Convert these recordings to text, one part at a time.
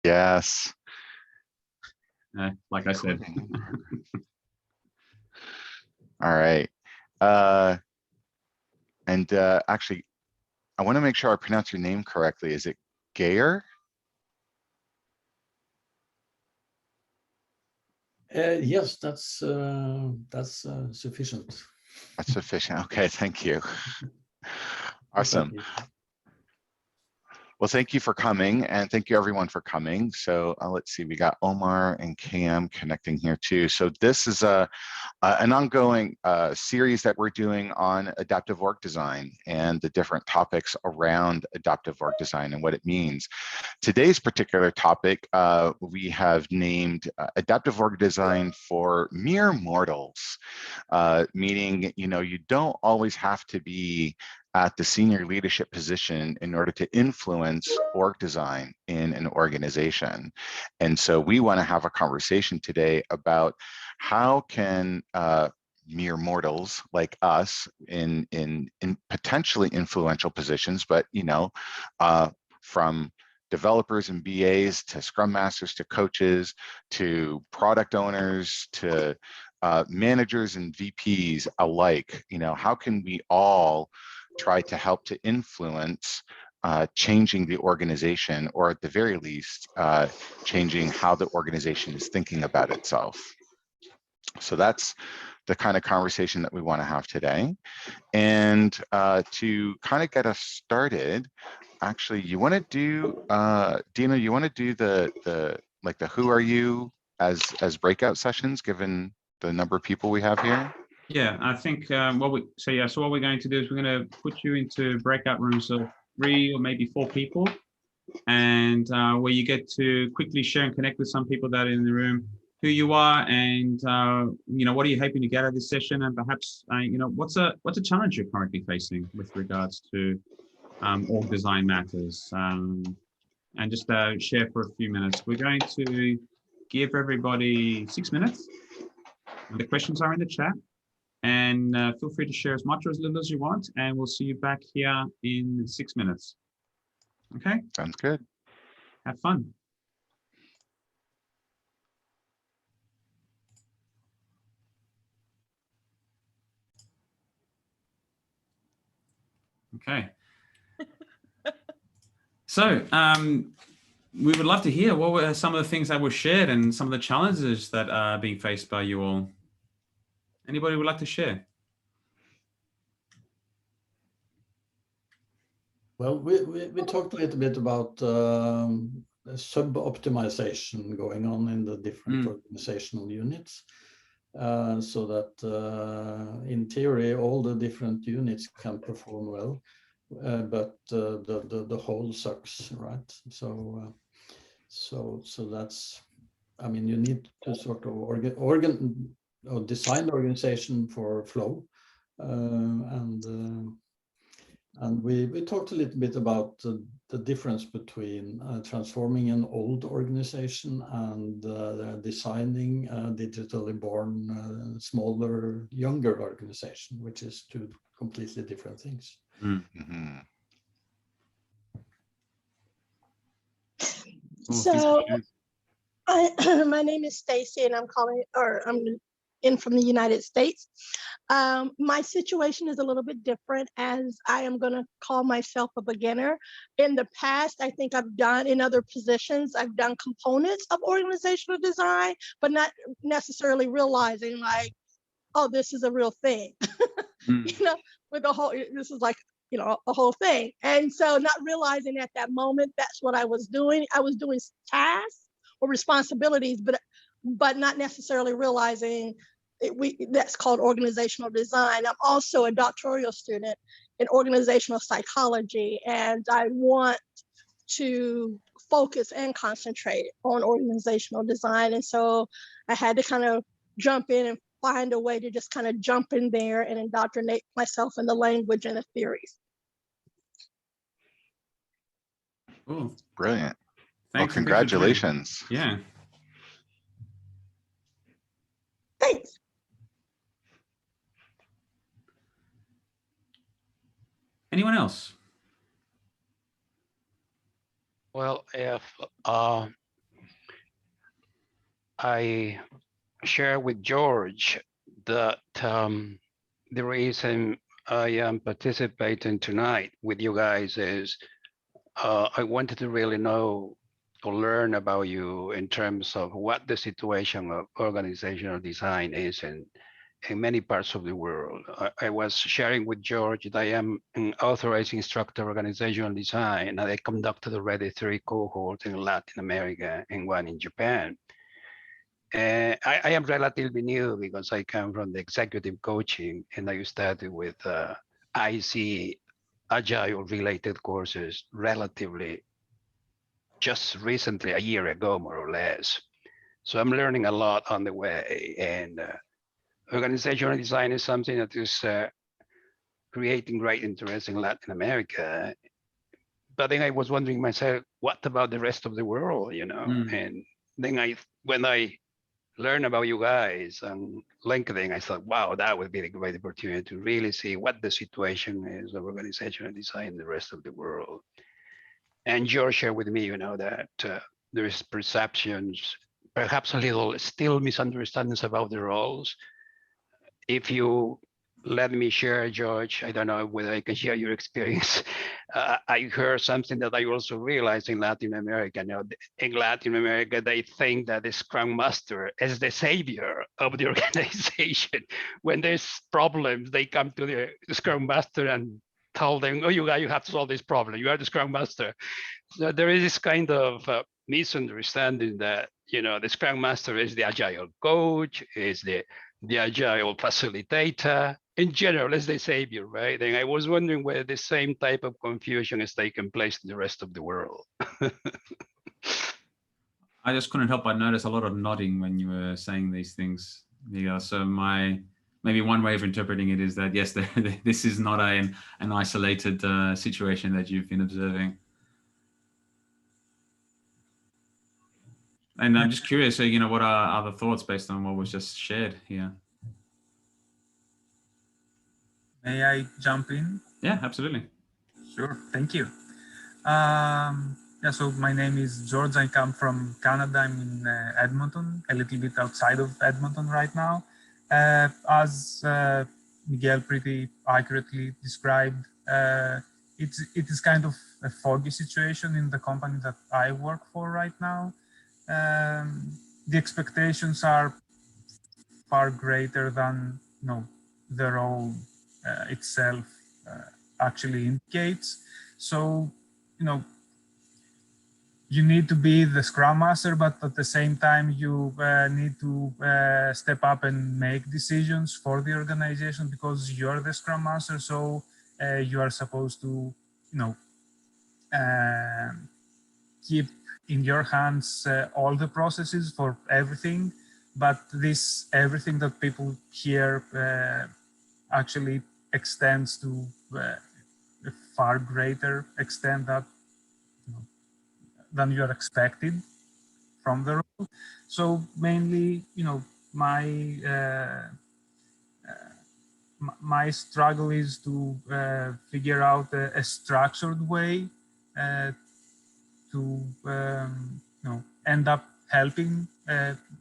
Yes. Like I said. All right. Actually, I want to make sure I pronounce your name correctly. Is it Geir? Yes, that's sufficient. That's sufficient. Okay, thank you. Awesome. Well, thank you for coming, and thank you everyone for coming. So let's see, we got Omar and Cam connecting here too. So this is an ongoing series that we're doing on adaptive org design and the different topics around adaptive org design and what it means. Today's particular topic, we have named adaptive org design for mere mortals, meaning, you don't always have to be at the senior leadership position in order to influence org design in an organization. And so we want to have a conversation today about how can mere mortals like us in potentially influential positions, but from developers and BAs to scrum masters to coaches to product owners to managers and VPs alike, how can we all try to help to influence changing the organization, or at the very least, changing how the organization is thinking about itself. So that's the kind of conversation that we want to have today. And to kind of get us started, actually, you want to do, Dino, you want to do the who are you as breakout sessions, given the number of people we have here? Yeah, I think so what we're going to do is we're going to put you into breakout rooms of 3 or maybe 4 people, and where you get to quickly share and connect with some people that are in the room, who you are, and what are you hoping to get out of this session, and perhaps what's a challenge you're currently facing with regards to org design matters, and just share for a few minutes. We're going to give everybody 6 minutes. The questions are in the chat. And feel free to share as much or as little as you want, and we'll see you back here in 6 minutes. Okay? Sounds good. Have fun. Okay. So we would love to hear what were some of the things that were shared and some of the challenges that are being faced by you all. Anybody would like to share? Well, we talked a little bit about sub-optimization going on in the different organizational units, so that in theory all the different units can perform well, but the whole sucks, right? So that's, I mean, you need to sort of design the organization for flow, and we talked a little bit about the difference between transforming an old organization and designing a digitally born, smaller, younger organization, which is 2 completely different things. Mm-hmm. So my name is Stacy, and I'm in from the United States. My situation is a little bit different, as I am going to call myself a beginner. In the past, I think I've done, in other positions, I've done components of organizational design, but not necessarily realizing like, oh, this is a real thing. With the whole, this is like, a whole thing. And so not realizing at that moment, that's what I was doing. I was doing tasks or responsibilities, but not necessarily realizing that's called organizational design. I'm also a doctoral student in organizational psychology, and I want to focus and concentrate on organizational design. And so I had to kind of jump in and find a way to just kind of jump in there and indoctrinate myself in the language and the theories. Cool. Brilliant. Thanks. Well, congratulations. Yeah. Thanks. Anyone else? Well, if I share with George that the reason I am participating tonight with you guys is I wanted to really know or learn about you in terms of what the situation of organizational design is in many parts of the world. I was sharing with George that I am an authorized instructor of organizational design, and I conducted already 3 cohorts in Latin America and 1 in Japan. I am relatively new because I come from the executive coaching, and I started with IC agile related courses relatively just recently, a year ago, more or less. So I'm learning a lot on the way, and organizational design is something that is creating great interest in Latin America. But then I was wondering myself, what about the rest of the world, you know? And then when I learned about you guys on LinkedIn, I thought, wow, that would be a great opportunity to really see what the situation is of organizational design in the rest of the world. And George shared with me, you know, that there is perceptions, perhaps a little still misunderstandings about the roles. If you let me share, George, I don't know whether I can share your experience. I heard something that I also realized in Latin America. Now, in Latin America, they think that the Scrum Master is the savior of the organization. When there's problems, they come to the Scrum Master and tell them, oh, you have to solve this problem. You are the Scrum Master. So there is this kind of misunderstanding that, you know, the Scrum Master is the agile coach, is the agile facilitator, in general, as the savior, right? And I was wondering whether the same type of confusion is taking place in the rest of the world. I just couldn't help but notice a lot of nodding when you were saying these things. Yeah, so maybe one way of interpreting it is that, yes, this is not an isolated situation that you've been observing. And I'm just curious, so, you know, what are other thoughts based on what was just shared here? May I jump in? Yeah, absolutely. Sure, thank you. Yeah, so my name is George. I come from Canada. I'm in Edmonton, a little bit outside of Edmonton right now. As Miguel pretty accurately described, it is kind of a foggy situation in the company that I work for right now. The expectations are far greater than, you know, the role itself actually indicates. So, you know, you need to be the Scrum Master, but at the same time, you need to step up and make decisions for the organization because you're the Scrum Master. So you are supposed to, you know, keep in your hands all the processes for everything. But this everything that people hear actually extends to a far greater extent that, you know, than you are expected from the role. So mainly, you know, my struggle is to figure out a structured way to you know, end up helping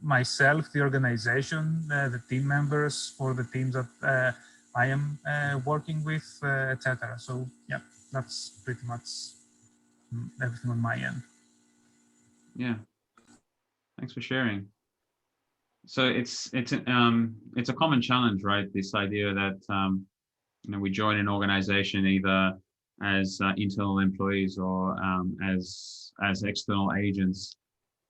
myself, the organization, the team members for the teams that I am working with, etc. So yeah, that's pretty much everything on my end. Yeah, thanks for sharing. So it's a common challenge, right? This idea that you know, we join an organization either as internal employees or as external agents,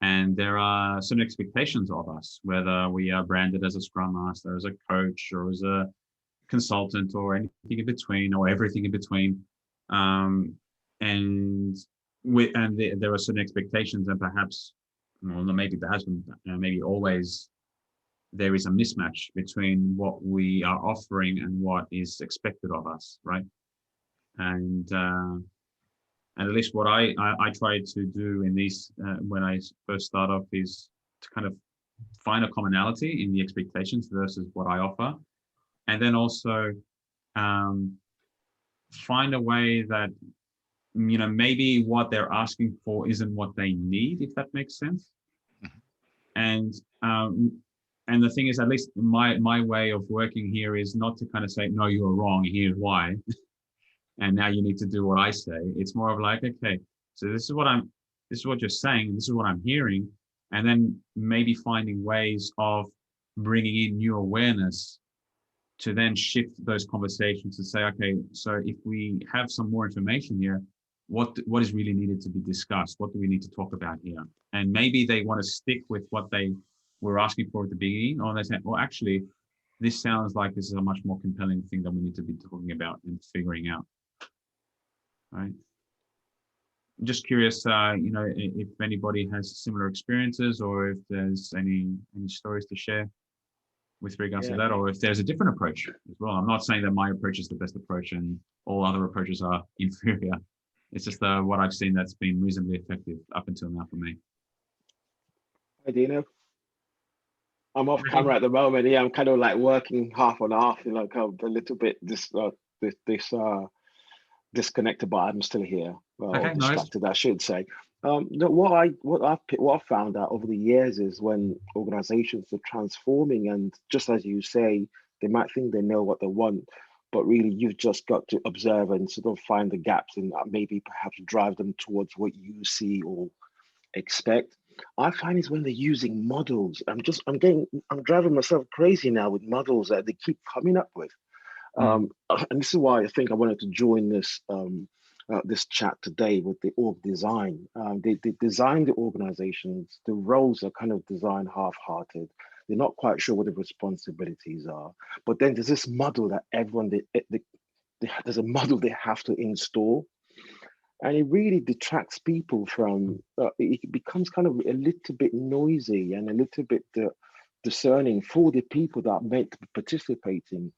and there are certain expectations of us, whether we are branded as a Scrum Master, as a coach, or as a consultant, or anything in between, or everything in between. There are certain expectations, and perhaps, well, maybe perhaps, maybe always, there is a mismatch between what we are offering and what is expected of us, right? And at least what I try to do in these when I first start off is to kind of find a commonality in the expectations versus what I offer, and then also find a way that, you know, maybe what they're asking for isn't what they need, if that makes sense. And the thing is, at least my way of working here is not to kind of say, no, you're wrong, here's why. And now you need to do what I say. It's more of like, okay, so this is what you're saying, this is what I'm hearing. And then maybe finding ways of bringing in new awareness to then shift those conversations to say, okay, so if we have some more information here, what is really needed to be discussed? What do we need to talk about here? And maybe they want to stick with what they were asking for at the beginning, or they say, well, actually, this sounds like this is a much more compelling thing that we need to be talking about and figuring out. Right. I'm just curious, if anybody has similar experiences, or if there's any stories to share with regards to that, or if there's a different approach as well. I'm not saying that my approach is the best approach and all other approaches are inferior. It's just what I've seen that's been reasonably effective up until now for me. Hi, Dino. I'm off camera at the moment. Yeah, I'm kind of like working half and half, kind of a little bit disconnected, but I'm still here. Okay, or distracted, nice. I should say. What I've found out over the years is when organizations are transforming, and just as you say, they might think they know what they want, but really you've just got to observe and sort of find the gaps and maybe perhaps drive them towards what you see or expect. I find is when they're using models. I'm driving myself crazy now with models that they keep coming up with. And this is why I think I wanted to join this this chat today with the org design. They design the organizations. The roles are kind of designed half-hearted. They're not quite sure what the responsibilities are. But then there's this model that everyone, there's a model they have to install. And it really detracts people from, it becomes kind of a little bit noisy and a little bit discerning for the people that are meant to be participating.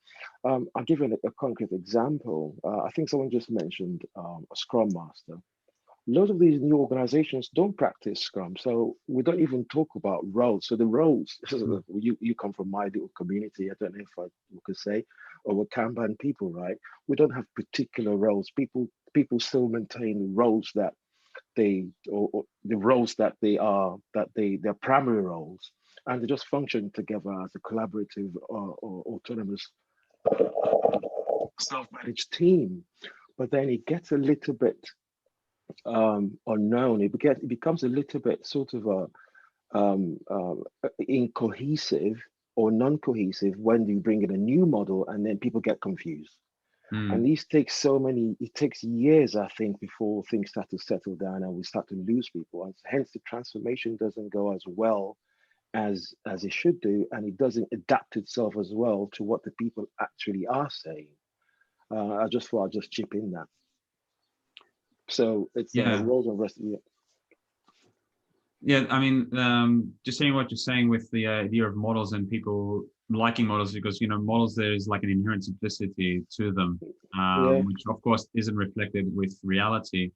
I'll give you a concrete example. I think someone just mentioned a Scrum Master. Lots of these new organizations don't practice Scrum, so we don't even talk about roles. So the roles, you come from my little community, I don't know if you could say, or we're Kanban people, right? We don't have particular roles. People still maintain roles that or the roles that they're primary roles, and they just function together as a collaborative or autonomous self-managed team. But then it gets a little bit unknown. It becomes a little bit sort of incohesive or non-cohesive when you bring in a new model, and then people get confused. And these take it takes years, I think, before things start to settle down and we start to lose people. And hence the transformation doesn't go as well as it should do, and it doesn't adapt itself as well to what the people actually are saying. I just thought I'd just chip in that. So it's roles and rest. Yeah, I mean, just seeing what you're saying with the idea of models and people liking models, because models, there's like an inherent simplicity to them, which of course isn't reflected with reality.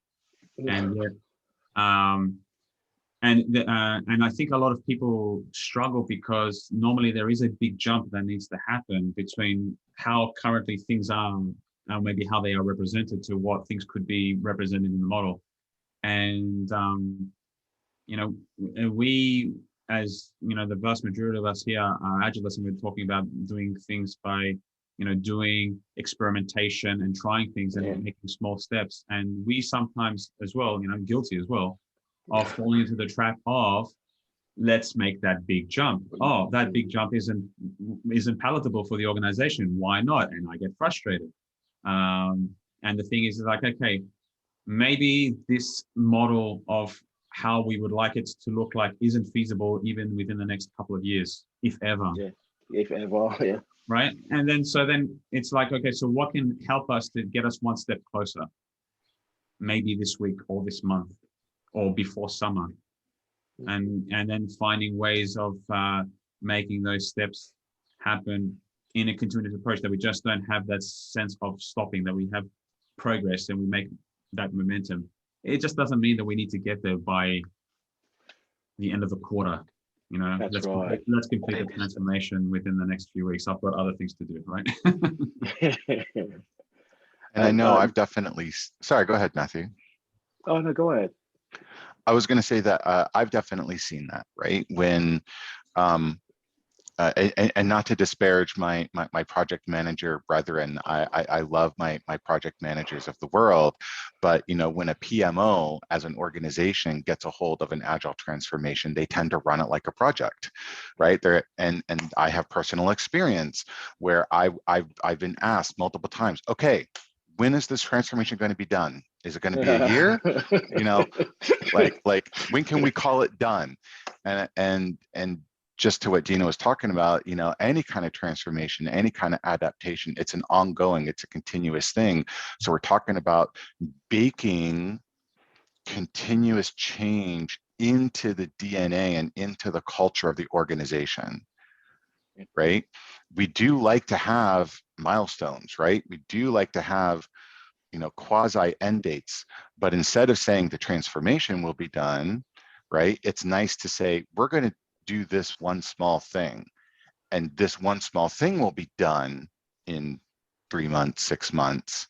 And yet, and I think a lot of people struggle because normally there is a big jump that needs to happen between how currently things are, or maybe how they are represented, to what things could be represented in the model. And we, as the vast majority of us here are Agilists, and we're talking about doing things by doing experimentation and trying things and making small steps. And we sometimes as well, guilty as well, of falling into the trap of, let's make that big jump. Oh, that big jump isn't palatable for the organization. Why not? And I get frustrated. And the thing is like, okay, maybe this model of how we would like it to look like isn't feasible even within the next couple of years, if ever. Yeah, if ever, yeah. Right? And then it's like, okay, so what can help us to get us one step closer? Maybe this week or this month or before summer. And then finding ways of making those steps happen in a continuous approach, that we just don't have that sense of stopping, that we have progress and we make that momentum. It just doesn't mean that we need to get there by the end of the quarter. Let's complete the transformation within the next few weeks. I've got other things to do, right? And I know I've definitely, sorry, go ahead, Matthew. Oh, no, go ahead. I was going to say that I've definitely seen that, right? When, and not to disparage my project manager brethren, I love my project managers of the world, but when a PMO as an organization gets a hold of an agile transformation, they tend to run it like a project, right? And I have personal experience where I've been asked multiple times, okay, when is this transformation going to be done? Is it going to be a year? Like when can we call it done? And just to what Dino was talking about, any kind of transformation, any kind of adaptation, it's an ongoing, it's a continuous thing. So we're talking about baking continuous change into the DNA and into the culture of the organization, right? We do like to have milestones, right? We do like to have quasi end dates, but instead of saying the transformation will be done, right, it's nice to say we're going to do this one small thing, and this one small thing will be done in 3 months, 6 months,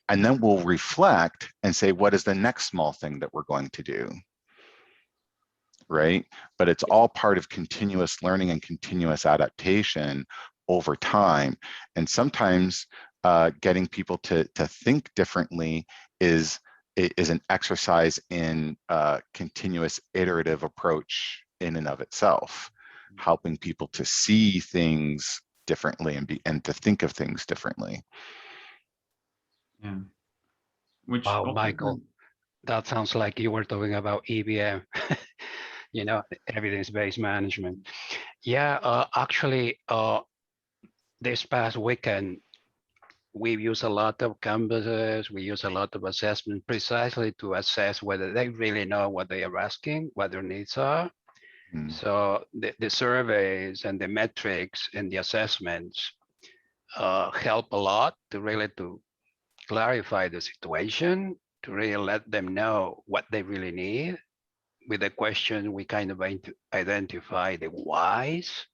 and then we'll reflect and say what is the next small thing that we're going to do, right? But it's all part of continuous learning and continuous adaptation over time. And sometimes getting people to think differently is an exercise in continuous iterative approach in and of itself, helping people to see things differently and to think of things differently. Yeah. Which Wow, Michael, that sounds like you were talking about EBM, evidence-based management. Yeah, actually, this past weekend, we've used a lot of canvases, we use a lot of assessment precisely to assess whether they really know what they are asking, what their needs are. So the surveys and the metrics and the assessments help a lot to really to clarify the situation, to really let them know what they really need. With the question, we kind of identify the whys,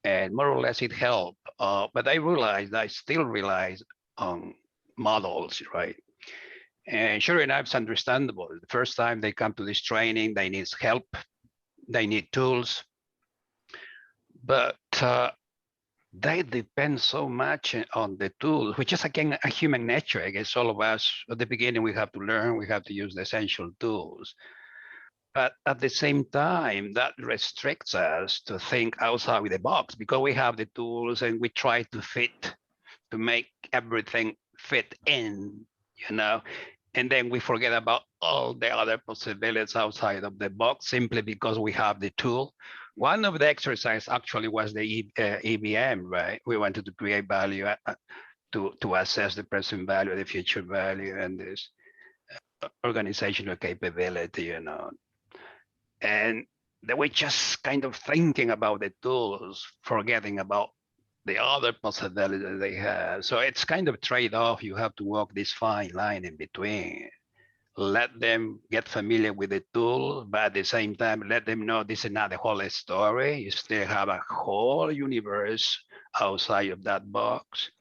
and more or less it helped. But I still realize models, right? And sure enough, it's understandable. The first time they come to this training, they need help, they need tools, but they depend so much on the tools, which is again a human nature. I guess all of us at the beginning, we have to learn, we have to use the essential tools. But at the same time, that restricts us to think outside the box because we have the tools and we try to make everything fit in, and then we forget about all the other possibilities outside of the box simply because we have the tool. One of the exercises actually was the EBM, right? We wanted to create value to assess the present value, the future value, and this organizational capability, And they were just kind of thinking about the tools, forgetting about the other possibilities they have. So it's kind of trade-off. You have to walk this fine line in between. Let them get familiar with the tool, but at the same time, let them know this is not the whole story. You still have a whole universe outside of that box.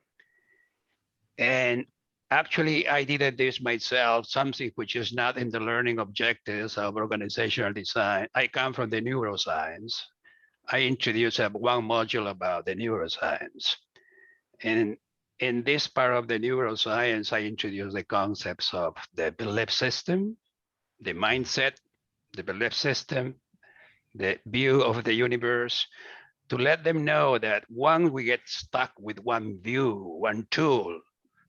And actually, I did this myself, something which is not in the learning objectives of organizational design. I come from the neuroscience. I introduced one module about the neuroscience. And in this part of the neuroscience, I introduced the concepts of the belief system, the mindset, the belief system, the view of the universe, to let them know that once we get stuck with one view, one tool,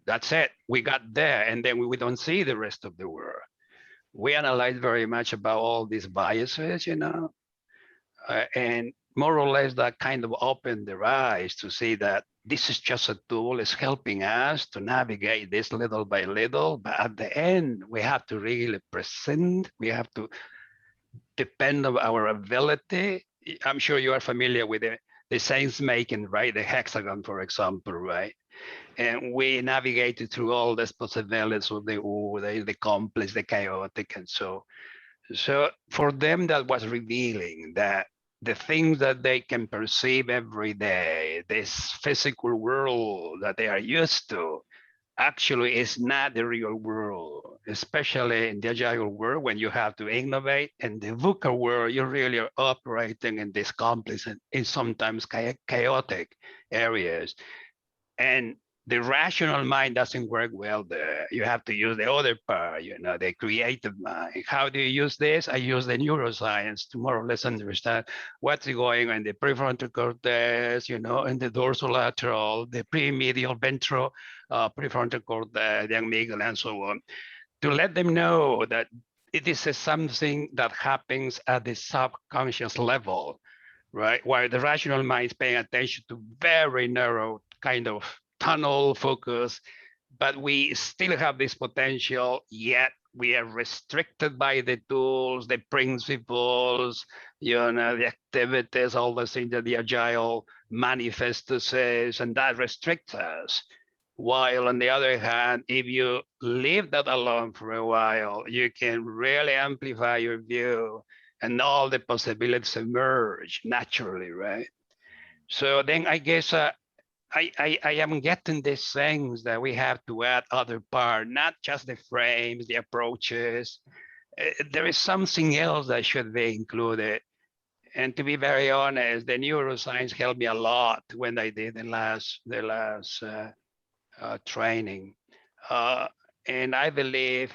that's it, we got there, and then we don't see the rest of the world. We analyze very much about all these biases, and more or less that kind of opened their eyes to see that this is just a tool, it's helping us to navigate this little by little, but at the end, we have to really present, we have to depend on our ability. I'm sure you are familiar with the sense making, right? The hexagon, for example, right? And we navigated through all these possibilities of the complex, the chaotic, and so for them, that was revealing that the things that they can perceive every day, this physical world that they are used to, actually is not the real world, especially in the agile world when you have to innovate. In the VUCA world, you really are operating in this complex and in sometimes chaotic areas. And the rational mind doesn't work well there. You have to use the other part, the creative mind. How do you use this? I use the neuroscience to more or less understand what's going on in the prefrontal cortex, and the dorsolateral, the premedial ventral prefrontal cortex, the amygdala, and so on, to let them know that it is something that happens at the subconscious level, right? While the rational mind is paying attention to very narrow kind of tunnel focus, but we still have this potential, yet we are restricted by the tools, the principles, the activities, all the things that the Agile manifesto says, and that restricts us. While on the other hand, if you leave that alone for a while, you can really amplify your view and all the possibilities emerge naturally, right? So then I guess I am getting these things that we have to add other part, not just the frames, the approaches. There is something else that should be included. And to be very honest, the neuroscience helped me a lot when I did the last training. And I believe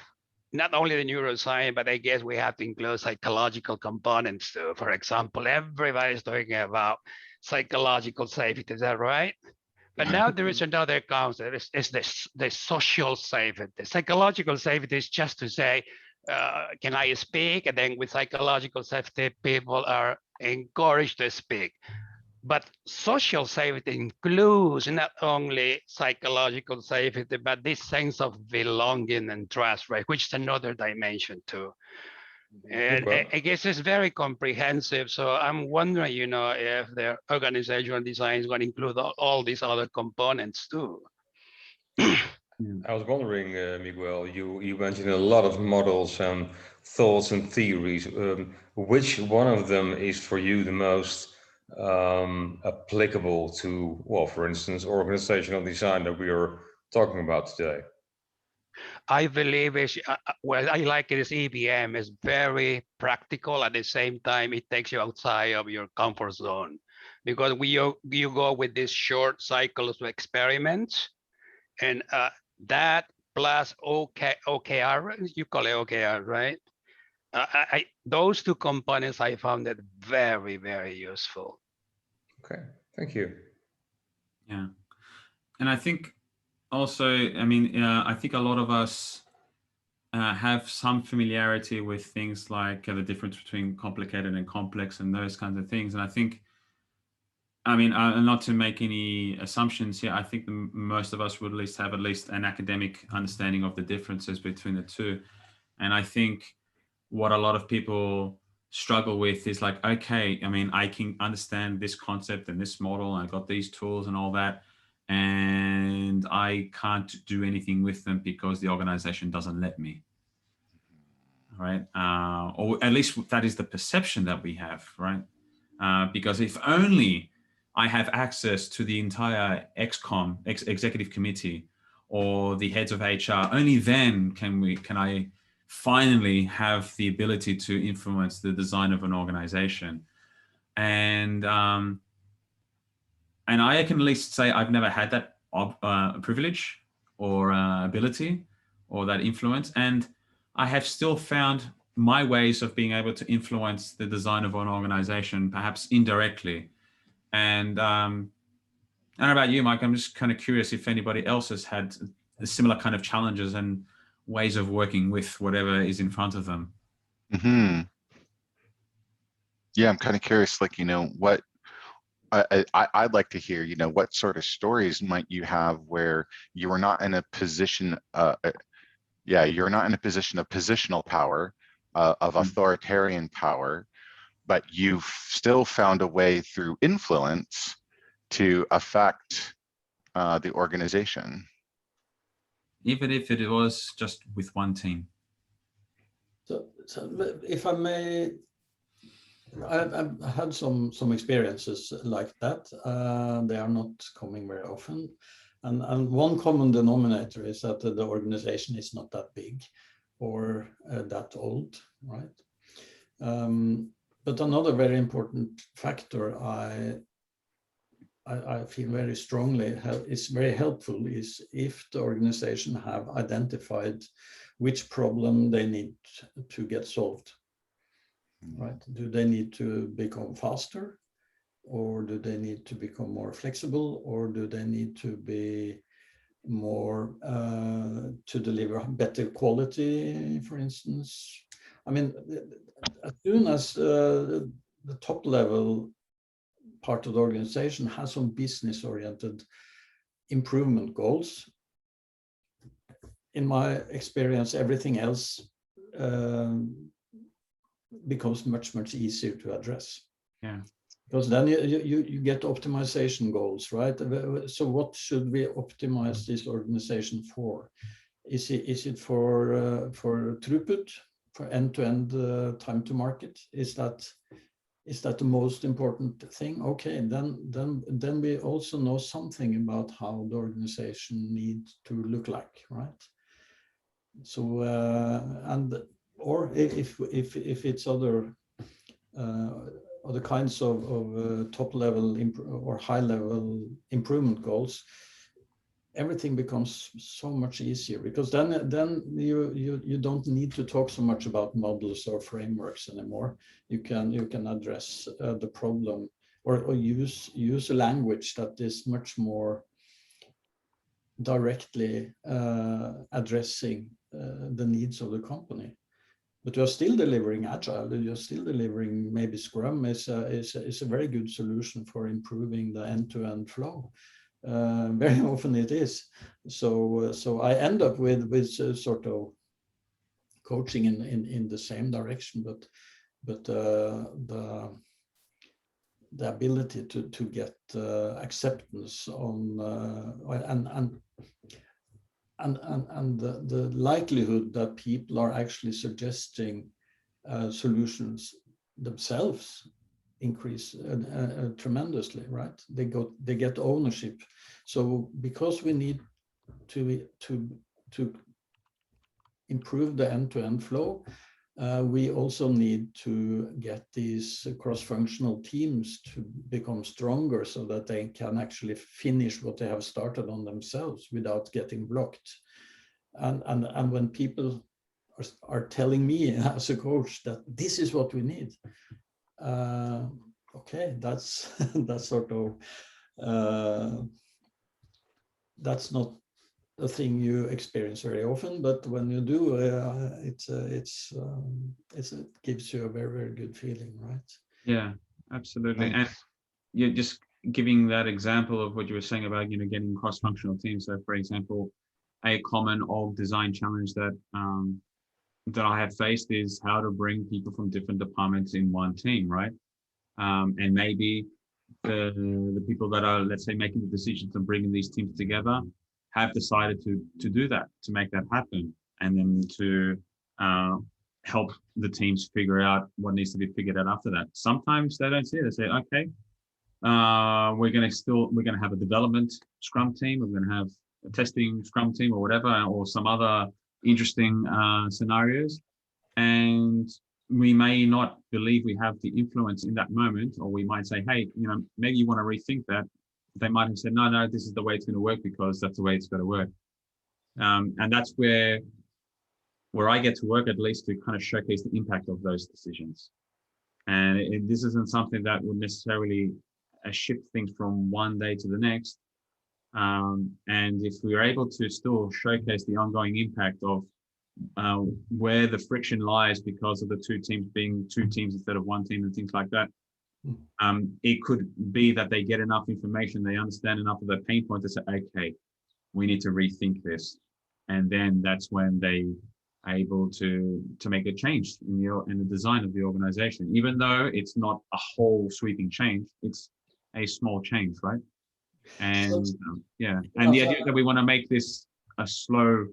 not only the neuroscience, but I guess we have to include psychological components too. For example, everybody's talking about psychological safety, is that right? But now there is another concept, it's the social safety. Psychological safety is just to say, can I speak? And then with psychological safety, people are encouraged to speak. But social safety includes not only psychological safety, but this sense of belonging and trust, right? Which is another dimension too. And I guess it's very comprehensive. So I'm wondering, if the organizational design is going to include all these other components too. I was wondering, Miguel, you mentioned a lot of models and thoughts and theories. Which one of them is for you the most applicable to, well, for instance, organizational design that we are talking about today? I believe what I like is EBM is very practical. At the same time, it takes you outside of your comfort zone, because you go with these short cycles of experiments, and that plus OKR, you call it OKR, right? Those two components I found it very, very useful. Okay, thank you. Yeah, and I think also, I think a lot of us have some familiarity with things like the difference between complicated and complex and those kinds of things. And I think, not to make any assumptions here, I think most of us would have at least an academic understanding of the differences between the two. And I think what a lot of people struggle with is like, okay, I can understand this concept and this model, and I got these tools and all that, and I can't do anything with them because the organization doesn't let me, right? Or at least that is the perception that we have, right? Because if only I have access to the entire executive committee or the heads of HR, only then can I finally have the ability to influence the design of an organization. And I can at least say I've never had that privilege or ability or that influence. And I have still found my ways of being able to influence the design of an organization, perhaps indirectly. And I don't know about you, Mike, I'm just kind of curious if anybody else has had a similar kind of challenges and ways of working with whatever is in front of them. Mm-hmm. Yeah, I'm kind of curious, like, what I'd like to hear, what sort of stories might you have where you are not in a position, you're not in a position of positional power, of authoritarian power, but you've still found a way through influence to affect the organization. Even if it was just with one team. So if I may, I've had some experiences like that. They are not coming very often. And one common denominator is that the organization is not that big or that old, right? But another very important factor I feel very strongly is very helpful is if the organization have identified which problem they need to get solved, right? Do they need to become faster, or do they need to become more flexible, or do they need to be more to deliver better quality, for instance? I mean, as soon as the top level part of the organization has some business-oriented improvement goals, in my experience, everything else becomes much easier to address. Yeah. Because then you get optimization goals, right? So what should we optimize this organization for? Is it for throughput, for end-to-end time to market? Is that the most important thing? Okay, then we also know something about how the organization needs to look like, right? So or if it's other kinds of top level or high level improvement goals, everything becomes so much easier, because then you don't need to talk so much about models or frameworks anymore. You can address the problem or use a language that is much more directly addressing the needs of the company. But you're still delivering agile. You're still delivering, maybe Scrum is a very good solution for improving the end-to-end flow. Very often it is. So I end up with sort of coaching in the same direction, but the ability to get acceptance on and the likelihood that people are actually suggesting solutions themselves increase tremendously, right? They get ownership. So because we need to improve the end-to-end flow, we also need to get these cross-functional teams to become stronger so that they can actually finish what they have started on themselves without getting blocked. And when people are telling me as a coach that this is what we need, okay, that's sort of that's not a thing you experience very often, but when you do, it gives you a very good feeling, right? Yeah, absolutely. Nice. And you're just giving that example of what you were saying about, getting cross-functional teams. So, for example, a common org design challenge that that I have faced is how to bring people from different departments in one team, right? And maybe the people that are, let's say, making the decisions and bringing these teams together have decided to do that, to make that happen, and then to help the teams figure out what needs to be figured out after that. Sometimes they don't see it. They say, okay, we're going to have a development Scrum team, we're going to have a testing Scrum team, or whatever, or some other interesting scenarios, and we may not believe we have the influence in that moment, or we might say, hey, maybe you want to rethink that. They might have said, no, this is the way it's going to work because that's the way it's going to work. And that's where I get to work, at least, to kind of showcase the impact of those decisions. And this isn't something that would necessarily shift things from one day to the next. And if we're able to still showcase the ongoing impact of where the friction lies because of the two teams being two teams instead of one team and things like that, it could be that they get enough information, they understand enough of the pain point to say, okay, we need to rethink this. And then that's when they are able to make a change in the design of the organization. Even though it's not a whole sweeping change, it's a small change, right? And and the idea that we want to make this a slow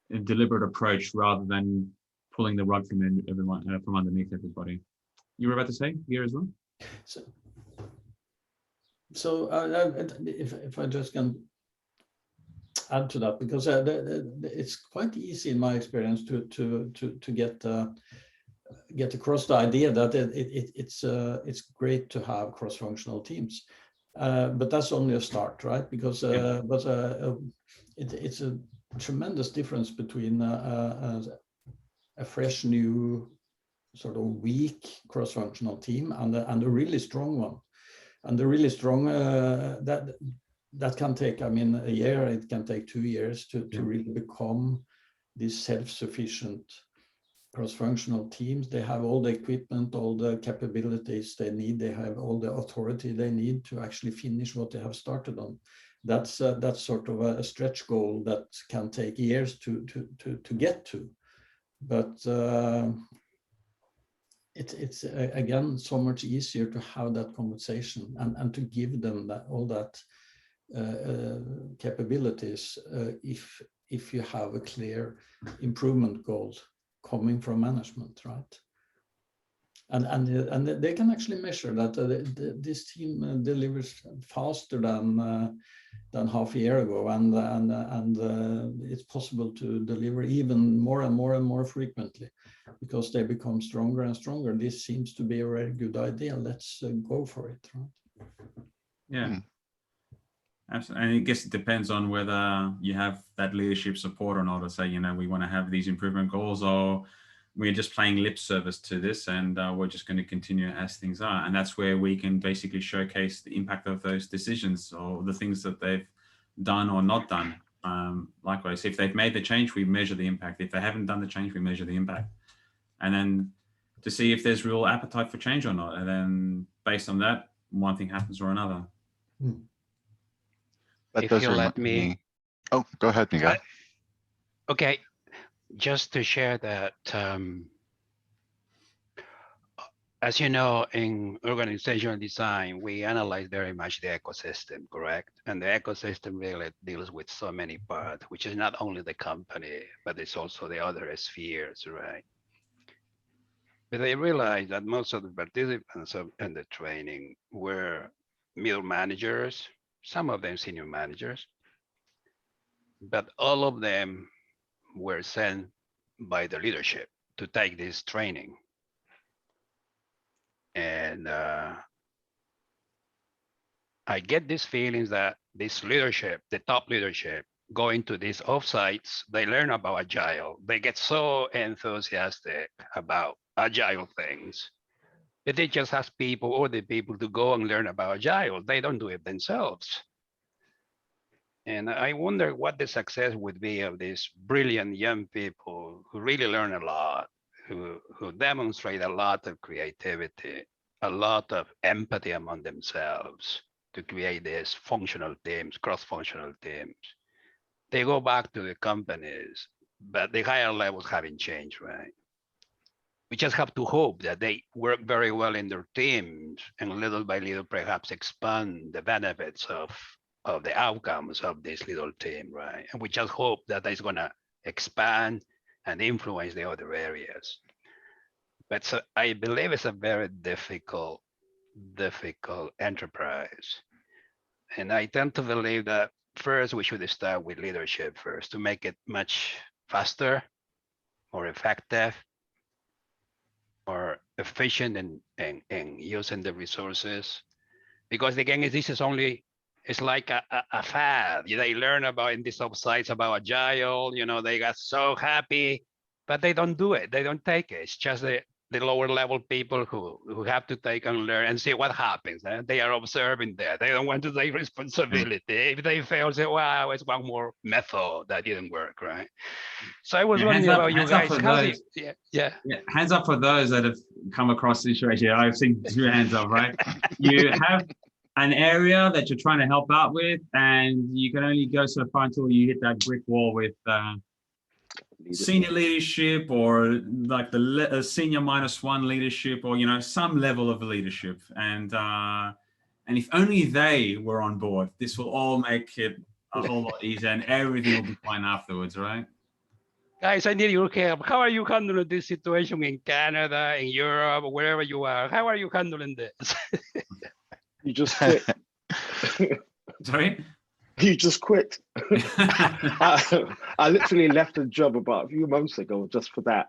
and deliberate approach rather than pulling the rug from everyone from underneath everybody. You were about to say here as well? So if I just can add to that, because it's quite easy in my experience to get across the idea that it's great to have cross-functional teams, but that's only a start, right? Because it's a tremendous difference between a fresh new sort of weak cross-functional team and a really strong one. And the really strong that can take, I mean, a year, it can take 2 years to really become these self-sufficient cross-functional teams. They have all the equipment, all the capabilities they need. They have all the authority they need to actually finish what they have started on. That's sort of a stretch goal that can take years to get to. But it's again so much easier to have that conversation and to give them all that capabilities if you have a clear improvement goal coming from management, right? And they can actually measure that this team delivers faster than half a year ago, and it's possible to deliver even more and more and more frequently because they become stronger and stronger. This seems to be a very good idea. Let's go for it, right? Yeah. Absolutely. And I guess it depends on whether you have that leadership support or not, to say, you know, we want to have these improvement goals, or we're just playing lip service to this and we're just going to continue as things are. And that's where we can basically showcase the impact of those decisions or the things that they've done or not done. Likewise, if they've made the change, we measure the impact. If they haven't done the change, we measure the impact. And then to see if there's real appetite for change or not. And then based on that, one thing happens or another. That If does you remind let me. Oh, go ahead, Miguel. Okay, just to share that, as you know, in organizational design, we analyze very much the ecosystem, correct? And the ecosystem really deals with so many parts, which is not only the company, but it's also the other spheres, right? But I realized that most of the participants in the training were middle managers, some of them senior managers, but all of them were sent by the leadership to take this training. And I get these feelings that this leadership, the top leadership, going to these offsites, they learn about Agile. They get so enthusiastic about Agile things. But they just ask people or the people to go and learn about Agile. They don't do it themselves. And I wonder what the success would be of these brilliant young people who really learn a lot, who demonstrate a lot of creativity, a lot of empathy among themselves to create these functional teams, cross-functional teams. They go back to the companies, but the higher levels haven't changed, right? We just have to hope that they work very well in their teams and little by little perhaps expand the benefits of the outcomes of this little team, right? And we just hope that it's gonna expand and influence the other areas. But so I believe it's a very difficult enterprise. And I tend to believe that first we should start with leadership first to make it much faster, more effective, more efficient in using the resources. Because again, this is only, it's like a fad. They learn about in these offsites about Agile, you know, they got so happy, but they don't do it. They don't take it. It's just the lower level people who have to take and learn and see what happens. They are observing that. They don't want to take responsibility. If they fail, say, wow, it's one more method that didn't work, right? So I was wondering about you guys. Hands up for those that have come across this situation. I've seen 2 hands up, right? You have an area that you're trying to help out with, and you can only go so far until you hit that brick wall with senior leadership, or like the senior -1 leadership, or, you know, some level of leadership. And if only they were on board, this will all make it a whole lot easier and everything will be fine afterwards, right? Guys, I need your help. How are you handling this situation in Canada, in Europe, wherever you are? How are you handling this? You just sit. Sorry? You just quit. I literally left a job about a few months ago just for that.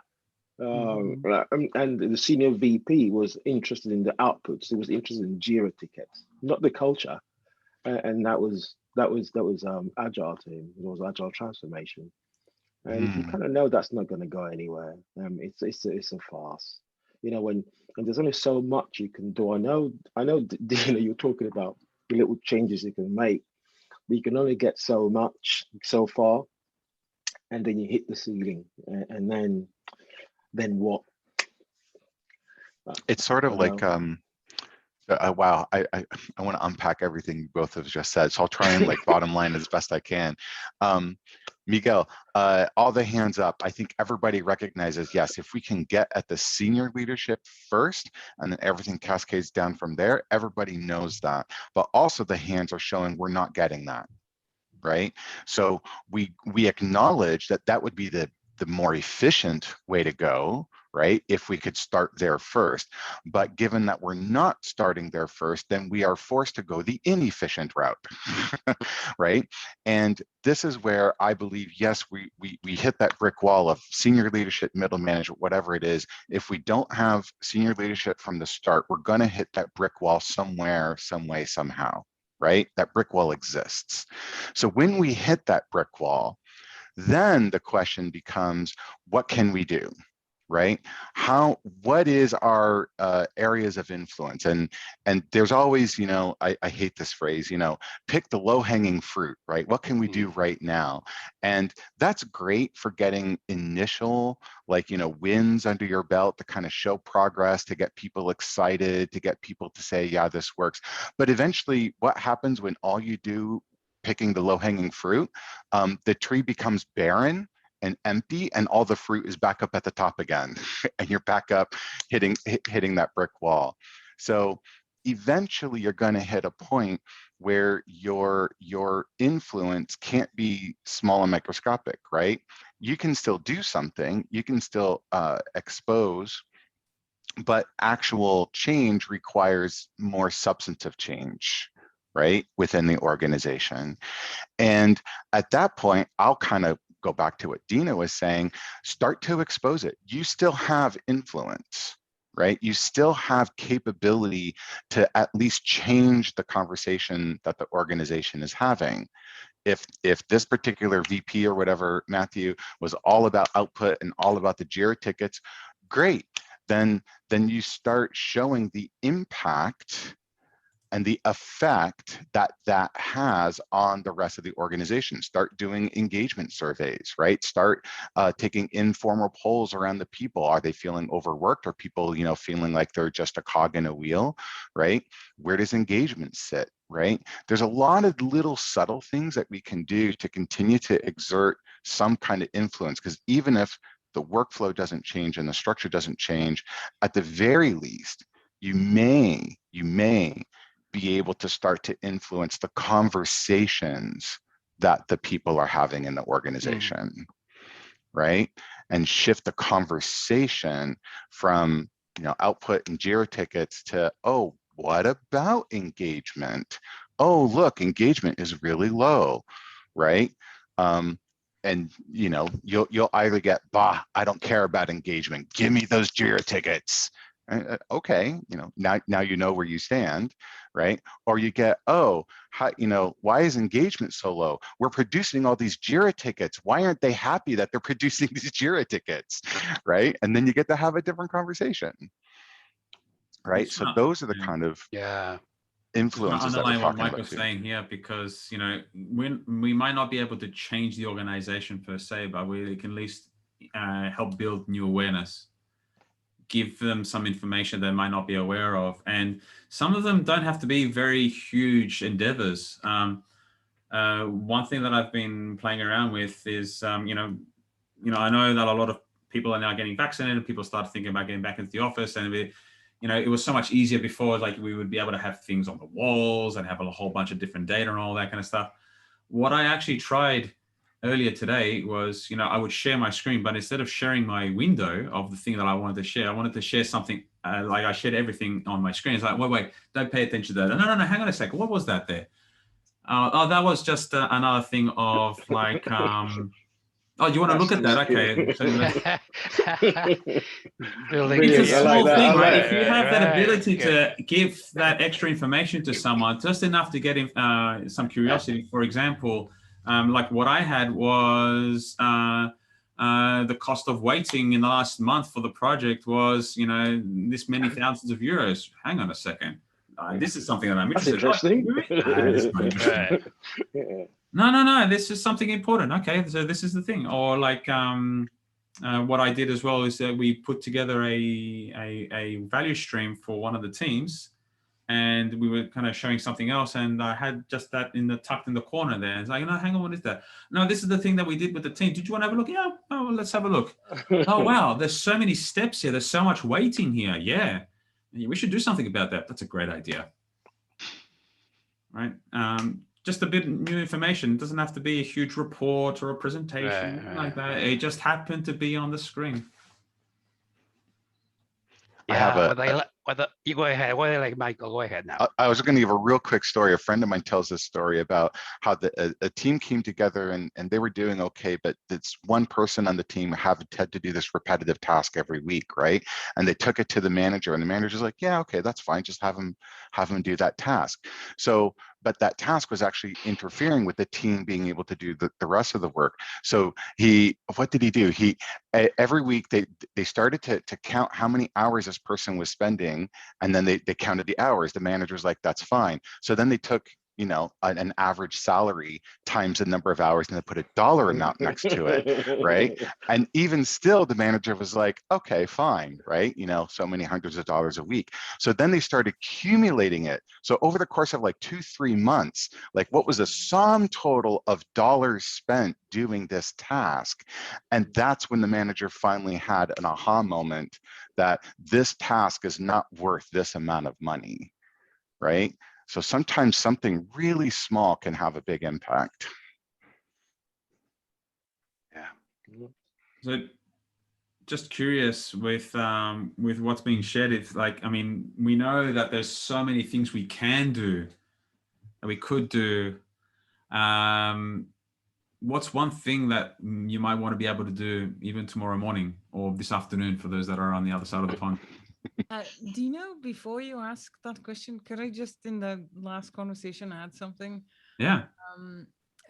And the senior VP was interested in the outputs. He was interested in Jira tickets, not the culture. And that was agile to him. It was agile transformation. And you kind of know that's not going to go anywhere. It's a farce. You know, and there's only so much you can do. I know, Dina, you're talking about the little changes you can make, but you can only get so much, so far, and then you hit the ceiling, and then what? It's sort of like wow, I want to unpack everything you both have just said, so I'll try and like bottom line as best I can. Miguel, all the hands up. I think everybody recognizes, yes, if we can get at the senior leadership first and then everything cascades down from there, everybody knows that. But also the hands are showing we're not getting that, right? So we acknowledge that that would be the more efficient way to go, right? If we could start there first. But given that we're not starting there first, then we are forced to go the inefficient route, right? And this is where I believe, yes, we hit that brick wall of senior leadership, middle management, whatever it is. If we don't have senior leadership from the start, we're going to hit that brick wall somewhere, some way, somehow, right? That brick wall exists. So when we hit that brick wall, then the question becomes, what can we do, right? What is our areas of influence? And there's always, you know, I hate this phrase, you know, pick the low-hanging fruit, right? What can we do right now? And that's great for getting initial, like, you know, wins under your belt to kind of show progress, to get people excited, to get people to say, yeah, this works. But eventually, what happens when all you do picking the low-hanging fruit, the tree becomes barren and empty, and all the fruit is back up at the top again, and you're back up hitting that brick wall. So eventually you're going to hit a point where your influence can't be small and microscopic, right? You can still do something, you can still expose, but actual change requires more substantive change, right, within the organization. And at that point, I'll kind of go back to what Dina was saying, start to expose it. You still have influence, right? You still have capability to at least change the conversation that the organization is having. If this particular VP or whatever, Matthew, was all about output and all about the Jira tickets, great. Then you start showing the impact and the effect that has on the rest of the organization. Start doing engagement surveys, right? Start taking informal polls around the people. Are they feeling overworked? Are people, you know, feeling like they're just a cog in a wheel, right? Where does engagement sit, right? There's a lot of little subtle things that we can do to continue to exert some kind of influence, because even if the workflow doesn't change and the structure doesn't change, at the very least, you may be able to start to influence the conversations that the people are having in the organization, right? And shift the conversation from, you know, output and Jira tickets to, oh, what about engagement? Oh, look, engagement is really low, right? And you know, you'll either get, bah, I don't care about engagement, give me those Jira tickets. Okay, you know, now you know where you stand, right? Or you get, oh, you know, why is engagement so low? We're producing all these Jira tickets. Why aren't they happy that they're producing these Jira tickets, right? And then you get to have a different conversation, right? So those are the kind of influences that we're talking Mike about was too. saying here, because, you know, we might not be able to change the organization per se, but we can at least help build new awareness. Give them some information they might not be aware of, and some of them don't have to be very huge endeavors. One thing that I've been playing around with is, you know, I know that a lot of people are now getting vaccinated. People start thinking about getting back into the office, and you know, it was so much easier before. Like, we would be able to have things on the walls and have a whole bunch of different data and all that kind of stuff. What I actually tried earlier today was, you know, I would share my screen, but instead of sharing my window of the thing that I wanted to share, I wanted to share something like I shared everything on my screen. It's like, wait, don't pay attention to that. No, hang on a second. What was that there? Oh, that was just another thing of like, oh, you want to look at that? Okay. So Building it's a Brilliant. I like small that. thing, I right? like If you have that ability okay. to give that extra information to someone, just enough to get some curiosity. For example, like what I had was the cost of waiting in the last month for the project was, you know, this many thousands of euros. Hang on a second. This is something that I'm That's interested in. interesting. This is not interesting. Right. Yeah. No, this is something important. Okay, so this is the thing. Or like what I did as well is that we put together a value stream for one of the teams, and we were kind of showing something else, and I had just that tucked in the corner there. It's like, no, hang on, what is that? No, this is the thing that we did with the team. Did you want to have a look? Yeah, oh, well, let's have a look. Oh, wow, there's so many steps here. There's so much waiting here. Yeah, we should do something about that. That's a great idea. Right. Just a bit new information. It doesn't have to be a huge report or a presentation like that. It just happened to be on the screen. I have You go ahead. What I like, Michael, go ahead now. I was going to give a real quick story. A friend of mine tells this story about how a team came together and they were doing okay, but it's one person on the team had to do this repetitive task every week, right? And they took it to the manager, and the manager's like, yeah, okay, that's fine. Just have him do that task. So, but that task was actually interfering with the team being able to do the rest of the work. So what did he do? Every week they started to count how many hours this person was spending, and then they counted the hours. The manager's like, that's fine. So then they took, you know, an average salary times the number of hours, and they put a dollar amount next to it, right? And even still, the manager was like, okay, fine, right? You know, so many hundreds of dollars a week. So then they started accumulating it. So over the course of like 2-3 months, like what was the sum total of dollars spent doing this task? And that's when the manager finally had an aha moment that this task is not worth this amount of money, right? So sometimes something really small can have a big impact. Yeah. So just curious with what's being shared, it's like, I mean, we know that there's so many things we can do, that we could do. What's one thing that you might want to be able to do even tomorrow morning or this afternoon for those that are on the other side of the pond? Dino, before you ask that question, could I just, in the last conversation, add something? Yeah.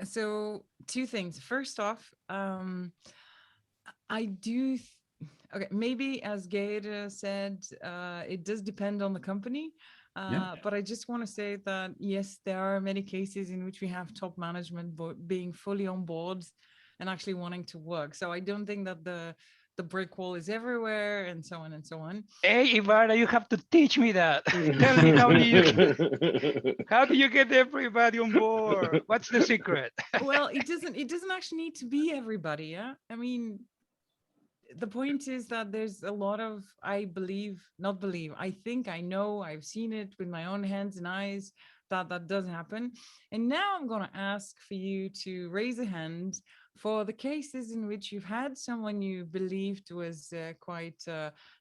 So 2 things. First off, I do, okay, maybe as Geir said, it does depend on the company. But I just want to say that, yes, there are many cases in which we have top management being fully on board and actually wanting to work. So I don't think that the brick wall is everywhere, and so on and so on. Hey, Ivana, you have to teach me that. Tell me, how do you get everybody on board? What's the secret? Well, it doesn't actually need to be everybody. Yeah, I mean, the point is that there's a lot of, I think, I know, I've seen it with my own hands and eyes that does happen. And now I'm going to ask for you to raise a hand for the cases in which you've had someone you believed was quite,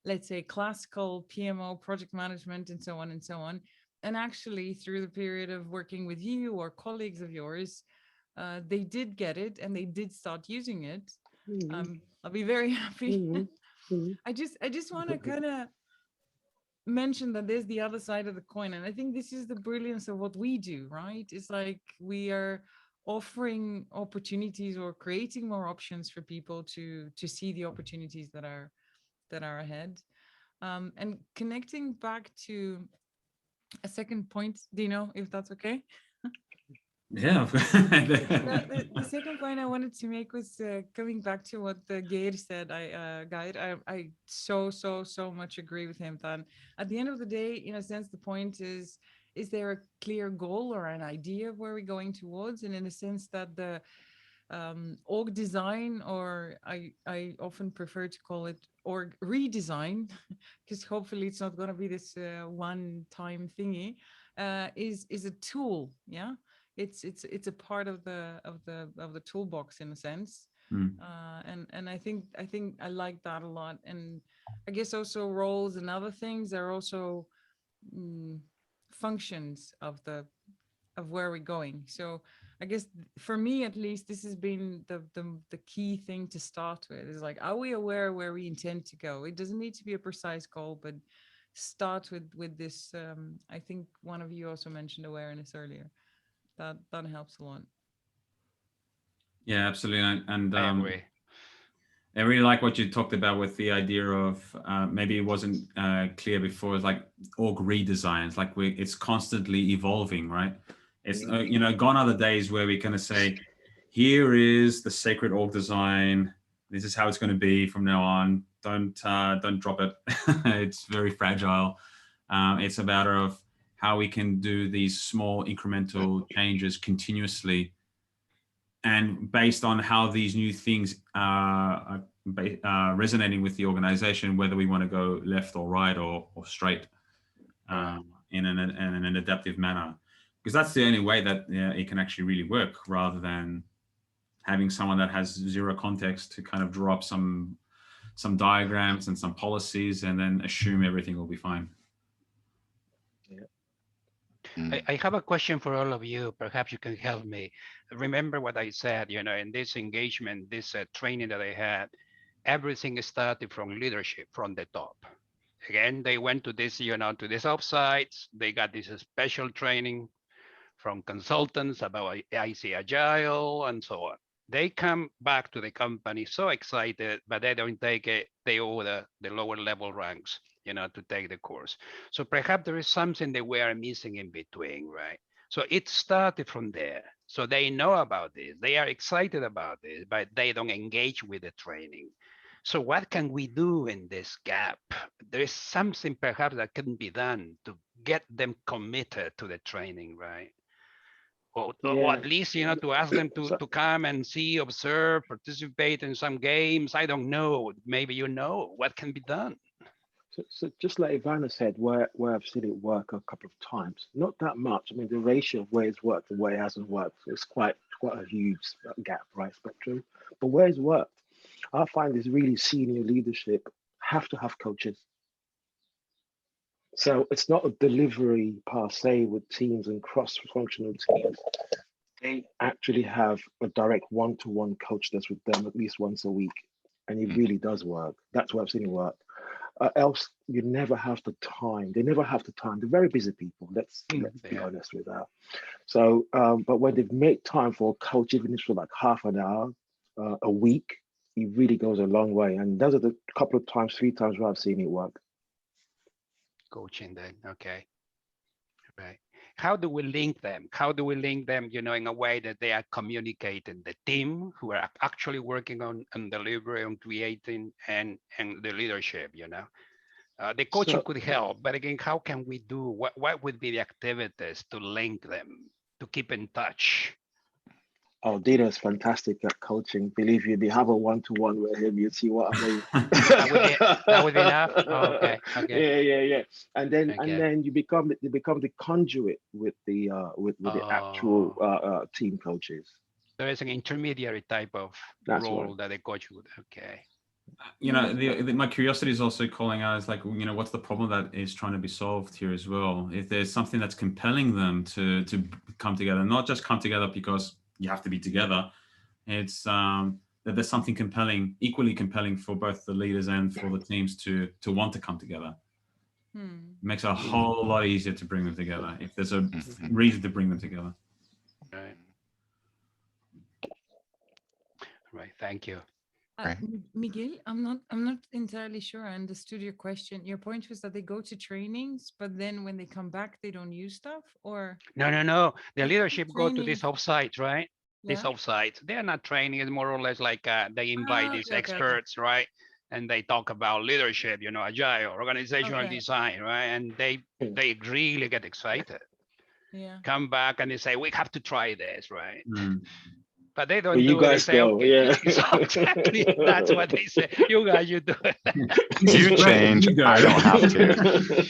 let's say, classical PMO, project management, and so on and so on. And actually, through the period of working with you or colleagues of yours, they did get it and they did start using it. I'll be very happy. I just want to kind of mention that there's the other side of the coin, and I think this is the brilliance of what we do, right? It's like we are offering opportunities or creating more options for people to see the opportunities that are ahead. And connecting back to a second point, Dino, if that's okay. Yeah. The second point I wanted to make was coming back to what Geir said. I so much agree with him that at the end of the day, in a sense, the point is there a clear goal or an idea of where we're going towards? And in the sense that the org design, or I often prefer to call it org redesign, because hopefully it's not going to be this one-time thingy, is a tool. Yeah. It's a part of the toolbox in a sense. And I think I like that a lot. And I guess also roles and other things are also functions of the where we're going. So I guess for me, at least, this has been the key thing to start with, is like, are we aware where we intend to go? It doesn't need to be a precise goal, but start with this. I think one of you also mentioned awareness earlier. That helps a lot. Yeah, absolutely. And I agree. I really like what you talked about with the idea of maybe it wasn't clear before. It's like org redesigns, like it's constantly evolving, right? It's you know, gone are the days where we're going to say, here is the sacred org design. This is how it's going to be from now on. Don't drop it. It's very fragile. It's a matter of how we can do these small incremental changes continuously. And based on how these new things are resonating with the organization, whether we want to go left or right or straight in an adaptive manner, because that's the only way that it can actually really work, rather than having someone that has zero context to kind of draw up some diagrams and some policies and then assume everything will be fine. I have a question for all of you. Perhaps you can help me. Remember what I said, you know, in this engagement, this training that I had, everything started from leadership, from the top. Again, they went to this, you know, to these offsites. They got this special training from consultants about IC Agile and so on. They come back to the company so excited, but they don't take it. They order the lower level ranks, you know, to take the course. So perhaps there is something that we are missing in between, right? So it started from there. So they know about this. They are excited about this, but they don't engage with the training. So what can we do in this gap? There is something perhaps that can be done to get them committed to the training, right? Or at least, you know, to ask them to come and see, observe, participate in some games. I don't know. Maybe you know what can be done. So just like Ivana said, where I've seen it work a couple of times, not that much. I mean, the ratio of where it's worked and where it hasn't worked is quite a huge gap, right, spectrum. But where it's worked, I find this really senior leadership have to have coaches. So it's not a delivery per se with teams and cross-functional teams. They actually have a direct one-to-one coach that's with them at least once a week. And it really does work. That's where I've seen it work. Else, you never have the time. They never have the time. They're very busy people. Let's be honest with that. So, but when they've made time for a coach, even if it's for like half an hour a week, it really goes a long way. And those are the couple of times, 3 times where I've seen it work. Coaching then, okay. Right. How do we link them? How do we link them, you know, in a way that they are communicating the team who are actually working on delivery, on creating and the leadership, you know? The coaching could help, but again, how can we do, what would be the activities to link them, to keep in touch? Oh, Dino is fantastic at coaching. Believe you, if you have a one-to-one with him, you see what I mean. that would be enough. Oh, okay. Yeah. And then you become the conduit with the the actual team coaches. There is an intermediary type of role that a coach would. Okay. You know, my curiosity is also calling out, is like, you know, what's the problem that is trying to be solved here as well? If there's something that's compelling them to come together, not just come together because you have to be together. It's that there's something compelling, equally compelling for both the leaders and for the teams to want to come together. It makes it a whole lot easier to bring them together if there's a reason to bring them together. Right. Thank you. Miguel, I'm not entirely sure I understood your question. Your point was that they go to trainings, but then when they come back, they don't use stuff, or? No. The leadership go to these offsites, right? Yeah. These offsites, they're not training. It's more or less like they invite these experts, right? And they talk about leadership, you know, agile, organizational design, right? And they really get excited. Yeah. Come back and they say, we have to try this, right? But they don't do it. They say, okay, exactly. That's what they say. You guys, you do it. You change. I don't have to.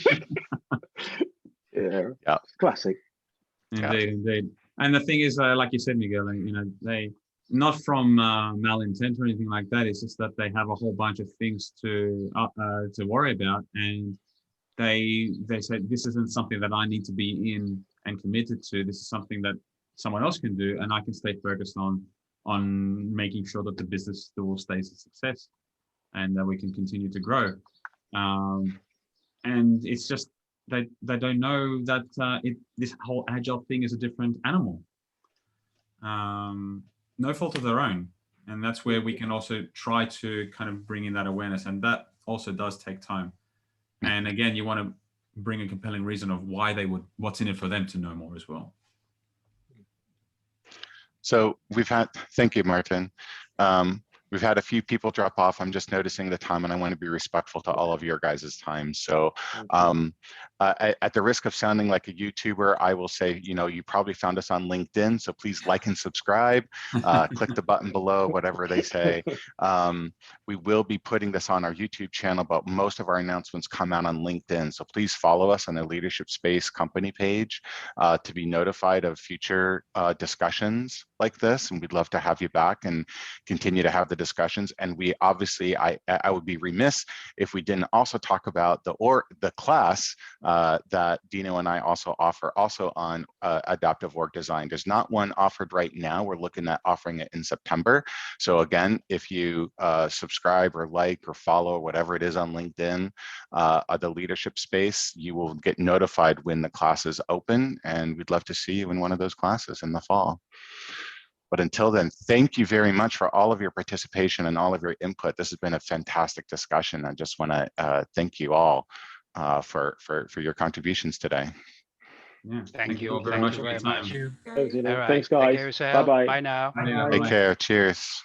Yeah. Classic. Indeed. And the thing is, like you said, Miguel, you know, they not from malintent or anything like that. It's just that they have a whole bunch of things to worry about, and they say this isn't something that I need to be in and committed to, this is something that someone else can do, and I can stay focused on making sure that the business still stays a success and that we can continue to grow. And it's just they don't know that this whole agile thing is a different animal. No fault of their own. And that's where we can also try to kind of bring in that awareness. And that also does take time. And again, you want to bring a compelling reason of why they would, what's in it for them to know more as well. So thank you, Martin. We've had a few people drop off. I'm just noticing the time, and I want to be respectful to all of your guys' time. So at the risk of sounding like a YouTuber, I will say, you probably found us on LinkedIn, so please like and subscribe, click the button below, whatever they say. We will be putting this on our YouTube channel, but most of our announcements come out on LinkedIn. So please follow us on the Leadership Space company page to be notified of future discussions like this. And we'd love to have you back and continue to have the discussions. And we obviously, I would be remiss if we didn't also talk about the class that Dino and I also offer on adaptive org design. There's not one offered right now. We're looking at offering it in September. So again, if you subscribe or like or follow or whatever it is on LinkedIn, the Leadership Space, you will get notified when the class is open, and we'd love to see you in one of those classes in the fall. But until then, thank you very much for all of your participation and all of your input. This has been a fantastic discussion. I just want to thank you all for your contributions today. Yeah, Thank you all very much for your very time. much. Thanks, All right. Thanks, Take guys. care of yourself. Bye-bye. Bye now. Bye. Take care. Cheers.